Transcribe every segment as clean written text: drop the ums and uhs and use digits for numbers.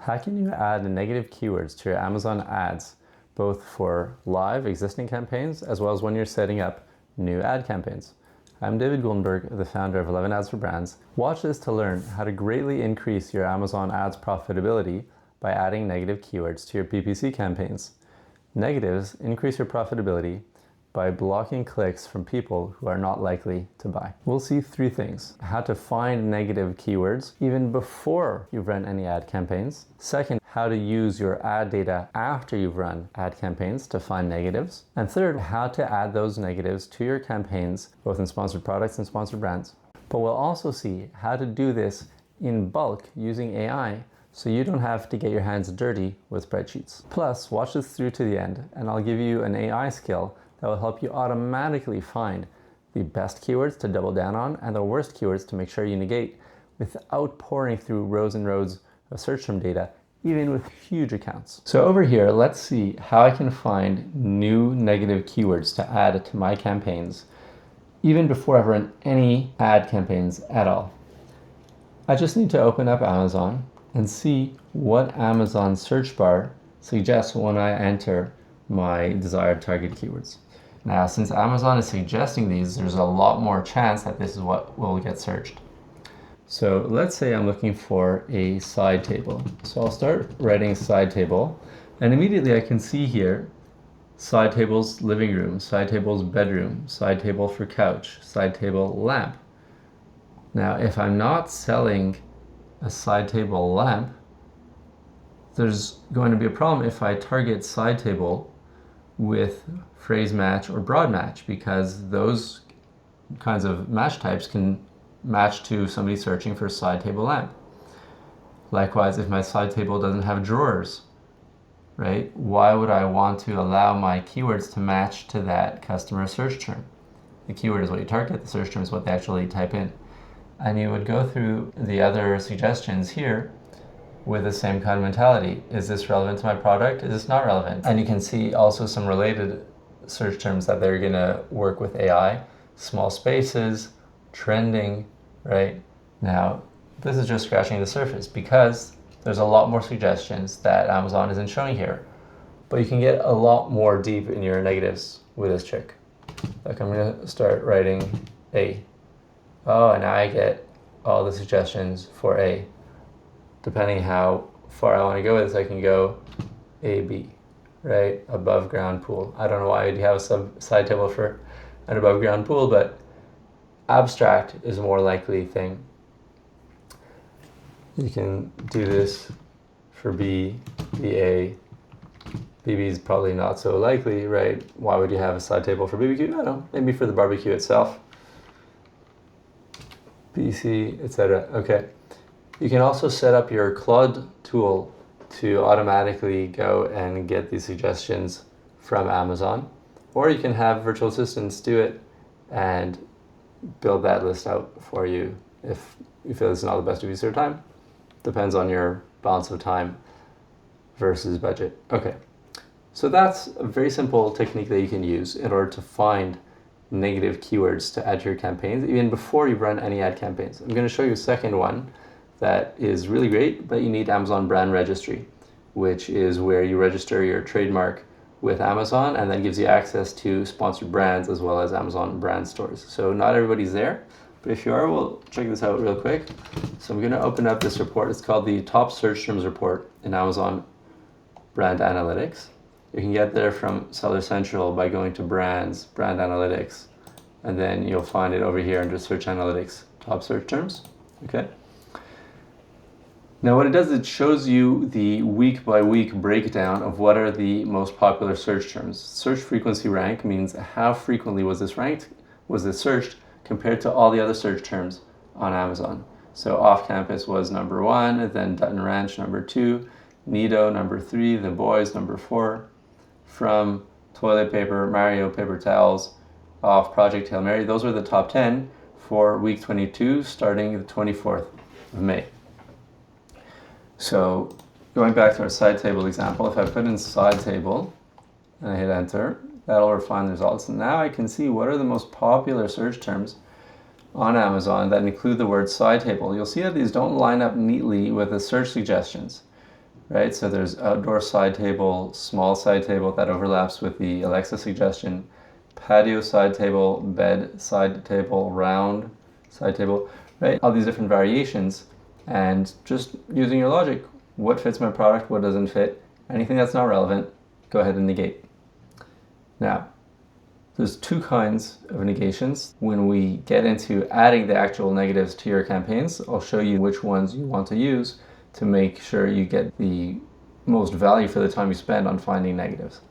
How can you add negative keywords to your Amazon ads, both for live existing campaigns as well as when you're setting up new ad campaigns? I'm David Goldenberg, the founder of 11 Ads for Brands. Watch this to learn how to greatly increase your Amazon ads profitability by adding negative keywords to your PPC campaigns. Negatives increase your profitability by blocking clicks from people who are not likely to buy. We'll see three things: how to find negative keywords even before you've run any ad campaigns. Second, how to use your ad data after you've run ad campaigns to find negatives. And third, how to add those negatives to your campaigns, both in sponsored products and sponsored brands. But we'll also see how to do this in bulk using AI, so you don't have to get your hands dirty with spreadsheets. Plus, watch this through to the end, and I'll give you an AI skill that will help you automatically find the best keywords to double down on and the worst keywords to make sure you negate without pouring through rows and rows of search term data, even with huge accounts. So over here, let's see how I can find new negative keywords to add to my campaigns, even before I've run any ad campaigns at all. I just need to open up Amazon and see what Amazon search bar suggests when I enter my desired target keywords. Now, since Amazon is suggesting these, there's a lot more chance that this is what will get searched. So let's say I'm looking for a side table. So I'll start writing side table, and immediately I can see here side table's living room, side table's bedroom, side table for couch, side table lamp. Now, if I'm not selling a side table lamp, there's going to be a problem if I target side table with phrase match or broad match, because those kinds of match types can match to somebody searching for side table lamp. Likewise, if my side table doesn't have drawers, right? Why would I want to allow my keywords to match to that customer search term? The keyword is what you target, the search term is what they actually type in. And you would go through the other suggestions here with the same kind of mentality. Is this relevant to my product? Is this not relevant? And you can see also some related search terms that they're gonna work with AI, small spaces, trending, right? Now, this is just scratching the surface because there's a lot more suggestions that Amazon isn't showing here. But you can get a lot more deep in your negatives with this trick. Like, I'm gonna start writing A. Oh, and now I get all the suggestions for A. Depending how far I want to go with this, I can go AB, right? Above ground pool. I don't know why you'd have a side table for an above ground pool, but abstract is a more likely thing. You can do this for B, BA. BB is probably not so likely, right? Why would you have a side table for BBQ? I don't know, maybe for the barbecue itself. BC, etc. Okay. You can also set up your Claude tool to automatically go and get these suggestions from Amazon, or you can have virtual assistants do it and build that list out for you if you feel it's not the best use of your time. Depends on your balance of time versus budget. Okay, so that's a very simple technique that you can use in order to find negative keywords to add to your campaigns, even before you run any ad campaigns. I'm going to show you a second one that is really great, but you need Amazon Brand Registry, which is where you register your trademark with Amazon, and that gives you access to sponsored brands as well as Amazon brand stores. So not everybody's there, but if you are, we'll check this out real quick. So I'm going to open up this report. It's called the Top Search Terms Report in Amazon Brand Analytics. You can get there from Seller Central by going to Brands, Brand Analytics, and then you'll find it over here under Search Analytics, Top Search Terms. Okay. Now what it does, it shows you the week by week breakdown of what are the most popular search terms. Search frequency rank means how frequently was this ranked, was this searched compared to all the other search terms on Amazon. So off campus was number 1, then Dutton Ranch number 2, Nido number 3, The Boys number 4, from toilet paper, Mario paper towels, off Project Hail Mary. Those were the top 10 for week 22 starting the 24th of May. So going back to our side table example, if I put in side table and I hit enter, that'll refine the results. And now I can see what are the most popular search terms on Amazon that include the word side table. You'll see that these don't line up neatly with the search suggestions. right? So there's outdoor side table, small side table that overlaps with the Alexa suggestion, patio side table, bed side table, round side table, right? All these different variations, and just using your logic, what fits my product, what doesn't fit, anything that's not relevant, go ahead and negate. Now, there's two kinds of negations. When we get into adding the actual negatives to your campaigns, I'll show you which ones you want to use to make sure you get the most value for the time you spend on finding negatives.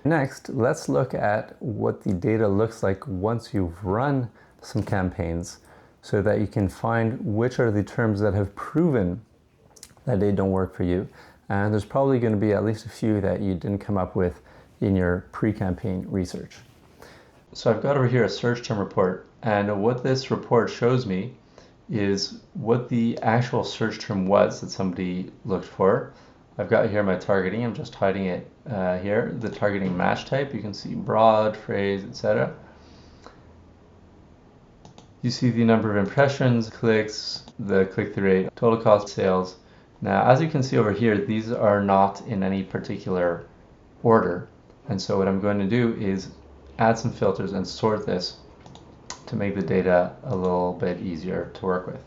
Next, let's look at what the data looks like once you've run some campaigns so that you can find which are the terms that have proven that they don't work for you. And there's probably going to be at least a few that you didn't come up with in your pre-campaign research. So I've got over here a search term report, and what this report shows me is what the actual search term was that somebody looked for. I've got here my targeting, I'm just hiding it here, the targeting match type. You can see broad, phrase, etc. You see the number of impressions, clicks, the click-through rate, total cost, sales. Now, as you can see over here, these are not in any particular order. And so what I'm going to do is add some filters and sort this to make the data a little bit easier to work with.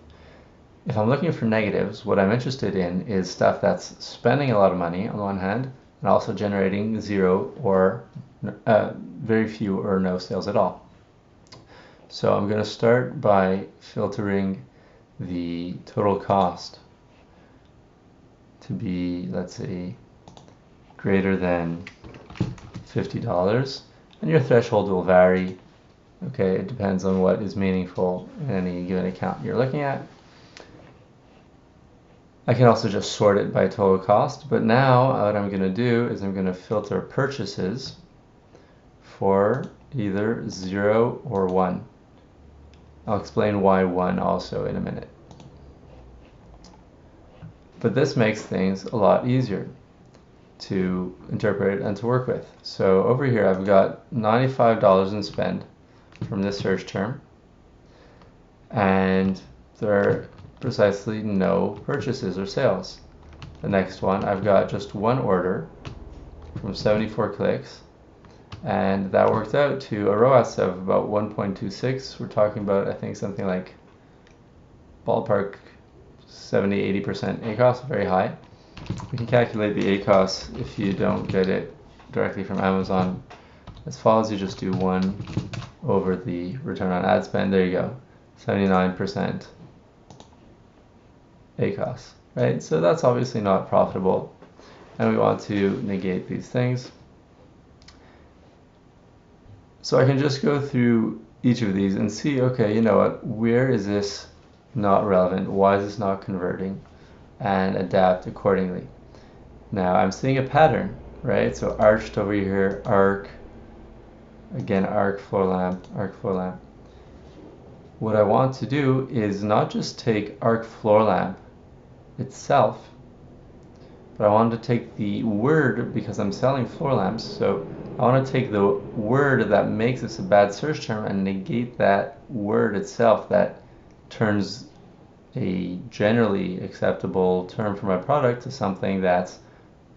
If I'm looking for negatives, what I'm interested in is stuff that's spending a lot of money on the one hand, and also generating zero or very few or no sales at all. So I'm going to start by filtering the total cost to be, let's say, greater than $50, and your threshold will vary. Okay, it depends on what is meaningful in any given account you're looking at. I can also just sort it by total cost, but now what I'm going to do is I'm going to filter purchases for either 0 or 1. I'll explain why 1 also in a minute. But this makes things a lot easier to interpret and to work with. So over here I've got $95 in spend from this search term, and there are precisely no purchases or sales. The next one, I've got just one order from 74 clicks, and that worked out to a ROAS of about 1.26. We're talking about, I think, something like ballpark 70-80% ACOS, very high. We can calculate the ACOS if you don't get it directly from Amazon as follows. You just do 1 over the return on ad spend. There you go, 79% ACOS, right? So that's obviously not profitable, and we want to negate these things. So I can just go through each of these and see, okay, you know what, where is this not relevant? Why is this not converting? And adapt accordingly. Now I'm seeing a pattern, right? So arched over here, arc, again, arc, floor lamp, arc, floor lamp. What I want to do is not just take arc floor lamp itself, but I want to take the word, because I'm selling floor lamps, so I want to take the word that makes this a bad search term and negate that word itself that turns a generally acceptable term for my product to something that's,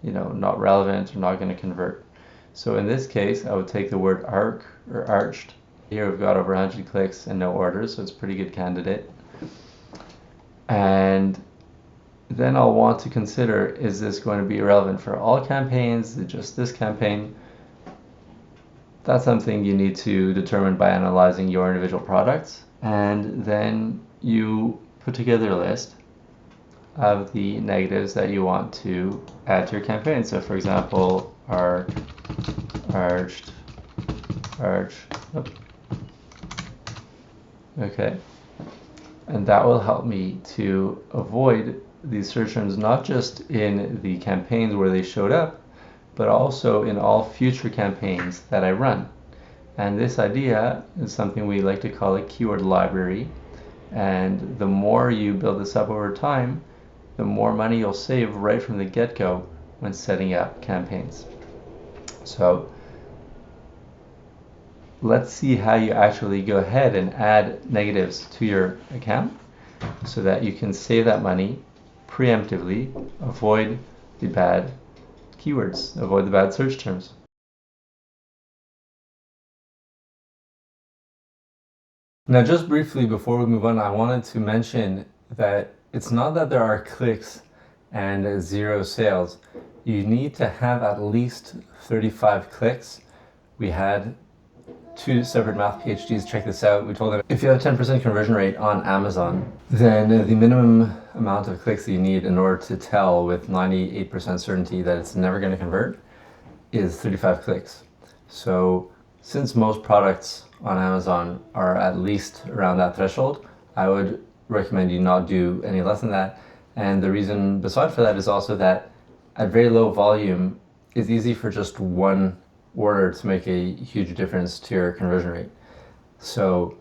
you know, not relevant or not going to convert. So in this case, I would take the word arc or arched. Here we've got over 100 clicks and no orders, so it's a pretty good candidate. And then I'll want to consider, is this going to be relevant for all campaigns? Is it just this campaign? That's something you need to determine by analyzing your individual products. And then you put together a list of the negatives that you want to add to your campaign. So for example, arc, arched, arch, okay. And that will help me to avoid these search terms, not just in the campaigns where they showed up, but also in all future campaigns that I run. And this idea is something we like to call a keyword library. And the more you build this up over time, the more money you'll save right from the get-go when setting up campaigns. So let's see how you actually go ahead and add negatives to your account so that you can save that money preemptively, avoid the bad keywords, avoid the bad search terms. Now, just briefly before we move on, I wanted to mention that it's not that there are clicks and 0 sales. You need to have at least 35 clicks. We had 2 separate math PhDs check this out. We told them if you have a 10% conversion rate on Amazon, then the minimum amount of clicks that you need in order to tell with 98% certainty that it's never going to convert is 35 clicks. So since most products on Amazon are at least around that threshold, I would recommend you not do any less than that. And the reason beside for that is also that at very low volume, it's easy for just one order to make a huge difference to your conversion rate. So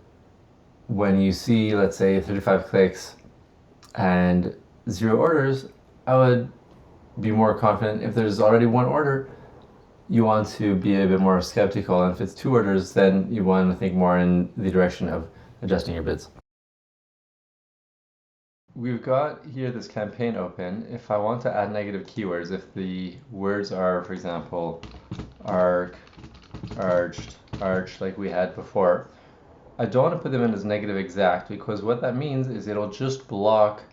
when you see, let's say, 35 clicks and 0 orders, I would be more confident. If there's already 1 order, you want to be a bit more skeptical, and if it's 2 orders, then you want to think more in the direction of adjusting your bids. We've got here this campaign open. If I want to add negative keywords, if the words are, for example, arc, arched, arch, like we had before, I don't want to put them in as negative exact, because what that means is it'll just block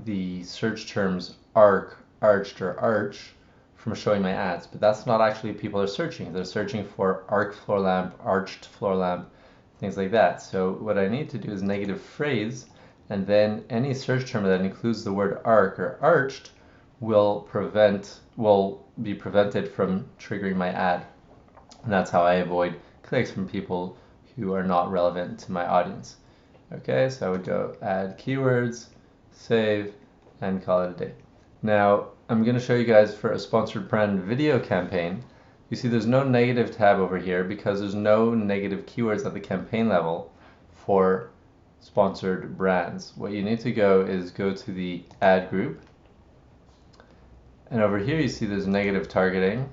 the search terms arc, arched, or arch from showing my ads. But that's not actually what people are searching. They're searching for arc floor lamp, arched floor lamp, things like that. So what I need to do is negative phrase, and then any search term that includes the word arc or arched will be prevented from triggering my ad. And that's how I avoid clicks from people who are not relevant to my audience. Okay, so I would go add keywords, save, and call it a day. Now, I'm going to show you guys for a sponsored brand video campaign. You see there's no negative tab over here because there's no negative keywords at the campaign level for sponsored brands. What you need to go is go to the ad group, and over here you see there's negative targeting.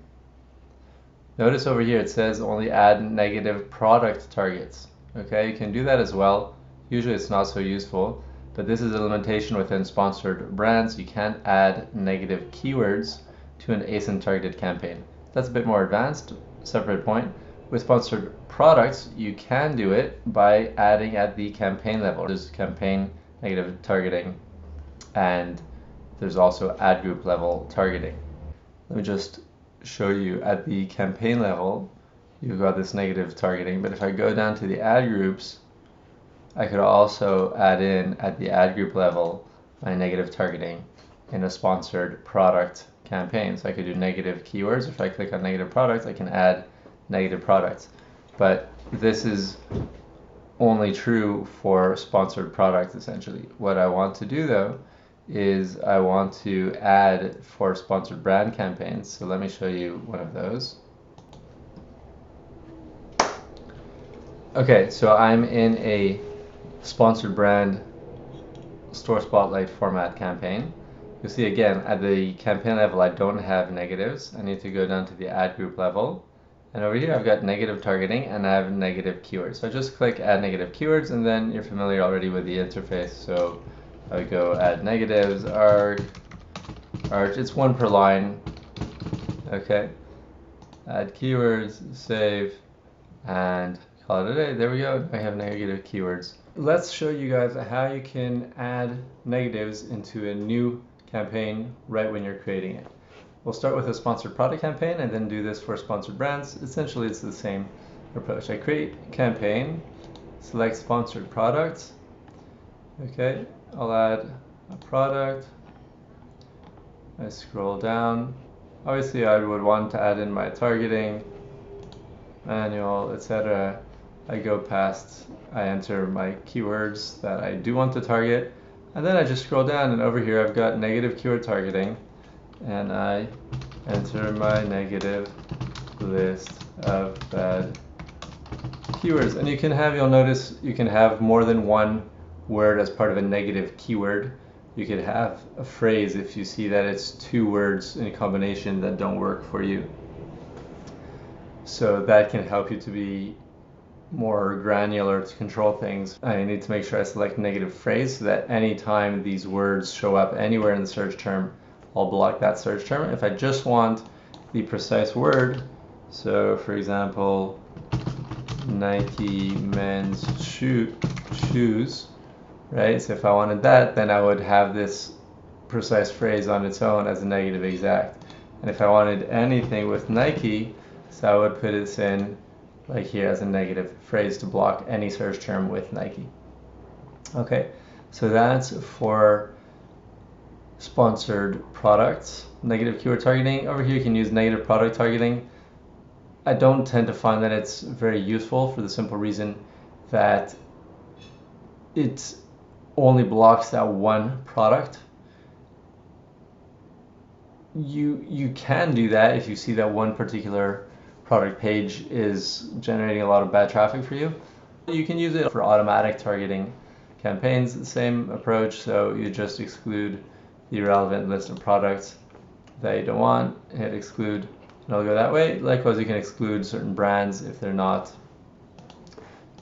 Notice over here it says only add negative product targets. Okay, you can do that as well. Usually it's not so useful, but this is a limitation within sponsored brands. You can't add negative keywords to an ASIN targeted campaign. That's a bit more advanced, separate point. With sponsored products, you can do it by adding at the campaign level. There's campaign negative targeting, and there's also ad group level targeting. Let me just show you at the campaign level, you've got this negative targeting, but if I go down to the ad groups, I could also add in at the ad group level my negative targeting in a sponsored product campaign. So I could do negative keywords. If I click on negative products, I can add negative products. But this is only true for sponsored products, essentially. What I want to do, though, is I want to add for sponsored brand campaigns. So let me show you one of those. Okay, so I'm in a sponsored brand store spotlight format campaign. You'll see again at the campaign level I don't have negatives. I need to go down to the ad group level, and over here I've got negative targeting and I have negative keywords. So I just click add negative keywords, and then you're familiar already with the interface. So I would go add negatives, arc, it's 1 per line. Okay, add keywords, save, and call it a day. There we go. I have negative keywords. Let's show you guys how you can add negatives into a new campaign right when you're creating it. We'll start with a sponsored product campaign and then do this for sponsored brands. Essentially, it's the same approach. I create campaign, select sponsored products. Okay, I'll add a product. I scroll down. Obviously, I would want to add in my targeting, manual, etc. I go past, I enter my keywords that I do want to target, and then I just scroll down, and over here I've got negative keyword targeting, and I enter my negative list of bad keywords. And you'll notice you can have more than one word as part of a negative keyword. You could have a phrase if you see that it's 2 words in combination that don't work for you. So that can help you to be more granular to control things. I need to make sure I select negative phrase so that anytime these words show up anywhere in the search term, I'll block that search term. If I just want the precise word, so for example, Nike men's shoes, right? So if I wanted that, then I would have this precise phrase on its own as a negative exact. And if I wanted anything with Nike, so I would put this in like here as a negative phrase to block any search term with Nike. Okay, so that's for sponsored products. Negative keyword targeting. Over here you can use negative product targeting. I don't tend to find that it's very useful for the simple reason that it only blocks that one product. You can do that if you see that one particular product page is generating a lot of bad traffic for you. You can use it for automatic targeting campaigns, the same approach, so you just exclude the relevant list of products that you don't want, hit exclude, and it'll go that way. Likewise, you can exclude certain brands if they're not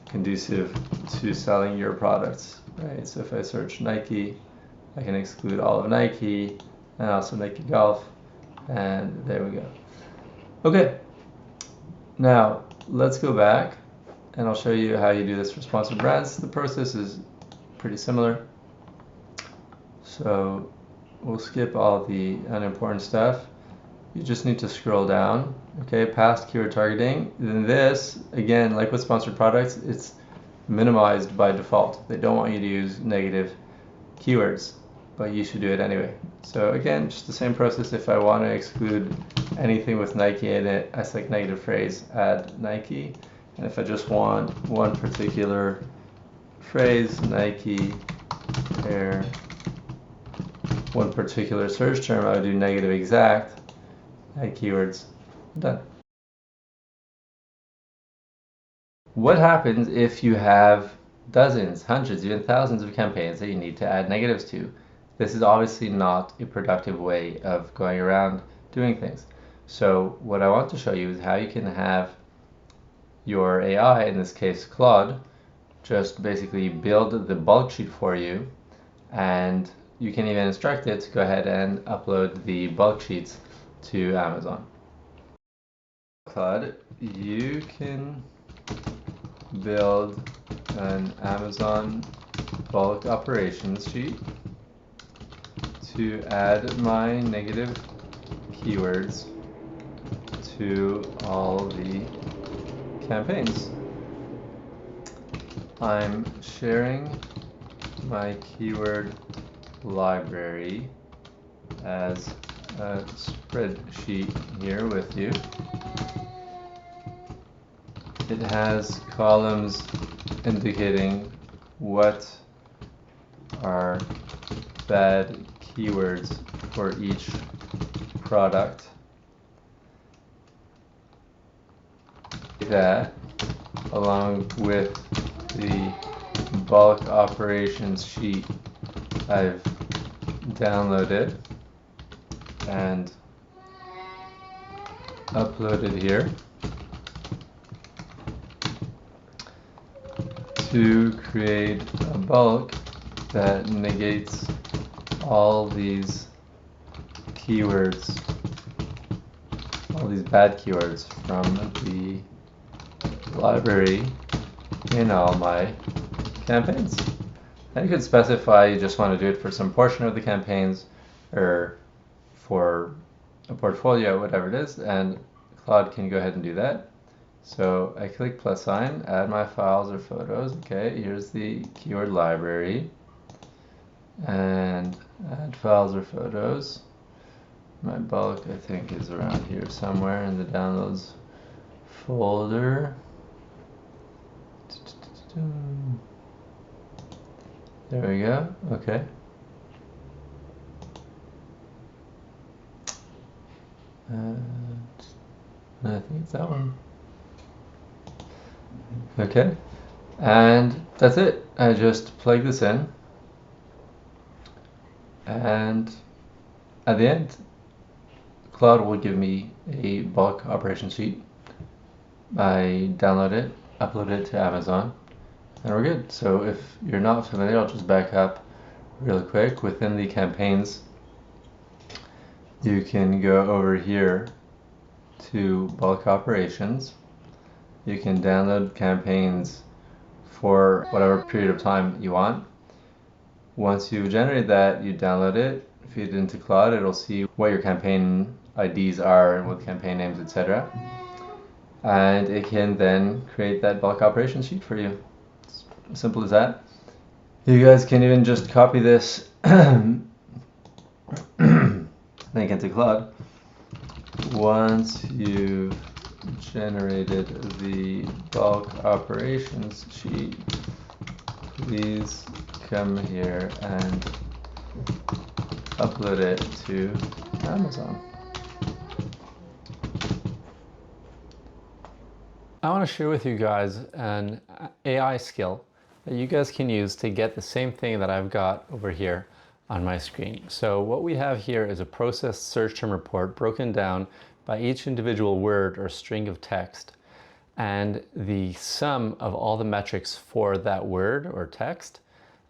conducive to selling your products, right? So if I search Nike, I can exclude all of Nike and also Nike Golf, and there we go. Okay, now let's go back and I'll show you how you do this for sponsored brands. The process is pretty similar. So we'll skip all the unimportant stuff. You just need to scroll down, okay, past keyword targeting. Then this, again, like with sponsored products, it's minimized by default. They don't want you to use negative keywords, but you should do it anyway. So again, just the same process. If I want to exclude anything with Nike in it, I select negative phrase, add Nike. And if I just want one particular phrase, Nike pair, one particular search term, I would do negative exact, add keywords, done. What happens if you have dozens, hundreds, even thousands of campaigns that you need to add negatives to? This is obviously not a productive way of going around doing things. So what I want to show you is how you can have your AI, in this case Claude, just basically build the bulk sheet for you, and you can even instruct it to go ahead and upload the bulk sheets to Amazon. Claude, you can build an Amazon bulk operations sheet to add my negative keywords to all the campaigns. I'm sharing my keyword library as a spreadsheet here with you. It has columns indicating what are bad keywords for each product. That, along with the bulk operations sheet I've downloaded and uploaded here, to create a bulk that negates all these keywords, all these bad keywords from the library in all my campaigns. And you could specify you just want to do it for some portion of the campaigns or for a portfolio, whatever it is, and Claude can go ahead and do that. So I click plus sign, add my files or photos. Okay, here's the keyword library, and add files or photos. My bulk, I think, is around here somewhere in the downloads folder. There we go. Okay. I think it's that one. Okay. And that's it. I just plug this in. And at the end, Claude will give me a bulk operation sheet. I download it, upload it to Amazon, and we're good. So if you're not familiar, I'll just back up real quick. Within the campaigns you can go over here to bulk operations. You can download campaigns for whatever period of time you want. Once you've generated that, you download it, feed it into Claude. It'll see what your campaign IDs are and what campaign names, etc. And it can then create that bulk operations sheet for you. It's as simple as that. You guys can even just copy this link into Claude. Once you've generated the bulk operations sheet, please come here and upload it to Amazon. I want to share with you guys an AI skill that you guys can use to get the same thing that I've got over here on my screen. So what we have here is a processed search term report broken down by each individual word or string of text, and the sum of all the metrics for that word or text,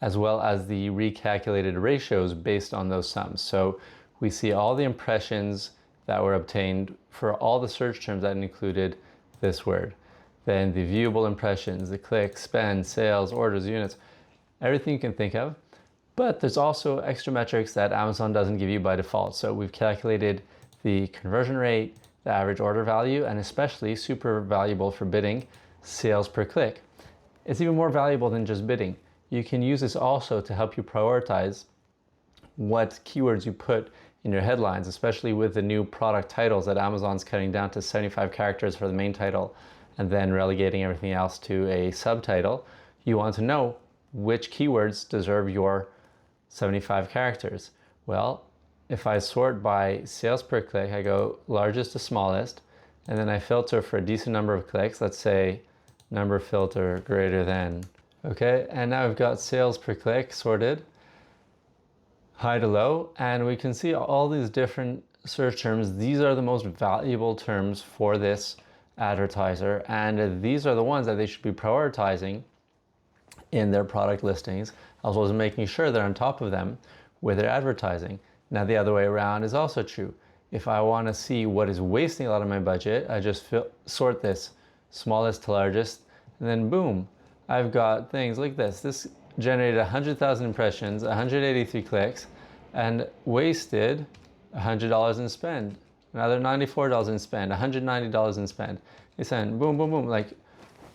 as well as the recalculated ratios based on those sums. So we see all the impressions that were obtained for all the search terms that included this word. Then the viewable impressions, the clicks, spend, sales, orders, units, everything you can think of. But there's also extra metrics that Amazon doesn't give you by default. So we've calculated the conversion rate, the average order value, and especially super valuable for bidding, sales per click. It's even more valuable than just bidding. You can use this also to help you prioritize what keywords you put in your headlines, especially with the new product titles that Amazon's cutting down to 75 characters for the main title and then relegating everything else to a subtitle. You want to know which keywords deserve your 75 characters. Well, if I sort by sales per click, I go largest to smallest, and then I filter for a decent number of clicks. Let's say number filter greater than. Okay, and now I've got sales per click sorted, high to low, and we can see all these different search terms. These are the most valuable terms for this advertiser, and these are the ones that they should be prioritizing in their product listings, as well as making sure they're on top of them with their advertising. Now the other way around is also true. If I want to see what is wasting a lot of my budget, I just sort this smallest to largest, and then boom, I've got things like this. This generated 100,000 impressions, 183 clicks, and wasted $100 in spend, another $94 in spend, $190 in spend. It's saying boom, boom, boom. Like,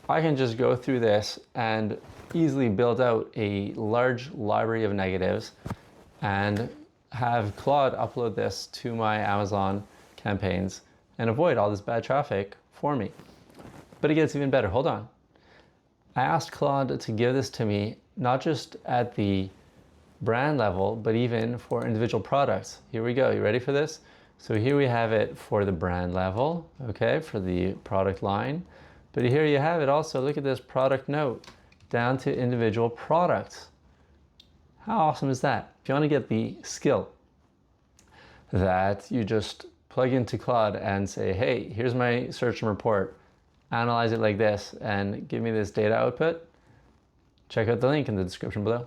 I can just go through this and easily build out a large library of negatives and have Claude upload this to my Amazon campaigns and avoid all this bad traffic for me. But it gets even better. Hold on. I asked Claude to give this to me, not just at the brand level, but even for individual products. Here we go. You ready for this? So here we have it for the brand level, okay, for the product line. But here you have it also. Look at this product note down to individual products. How awesome is that? If you want to get the skill that you just plug into Claude and say, hey, here's my search and report, analyze it like this, and give me this data output, check out the link in the description below.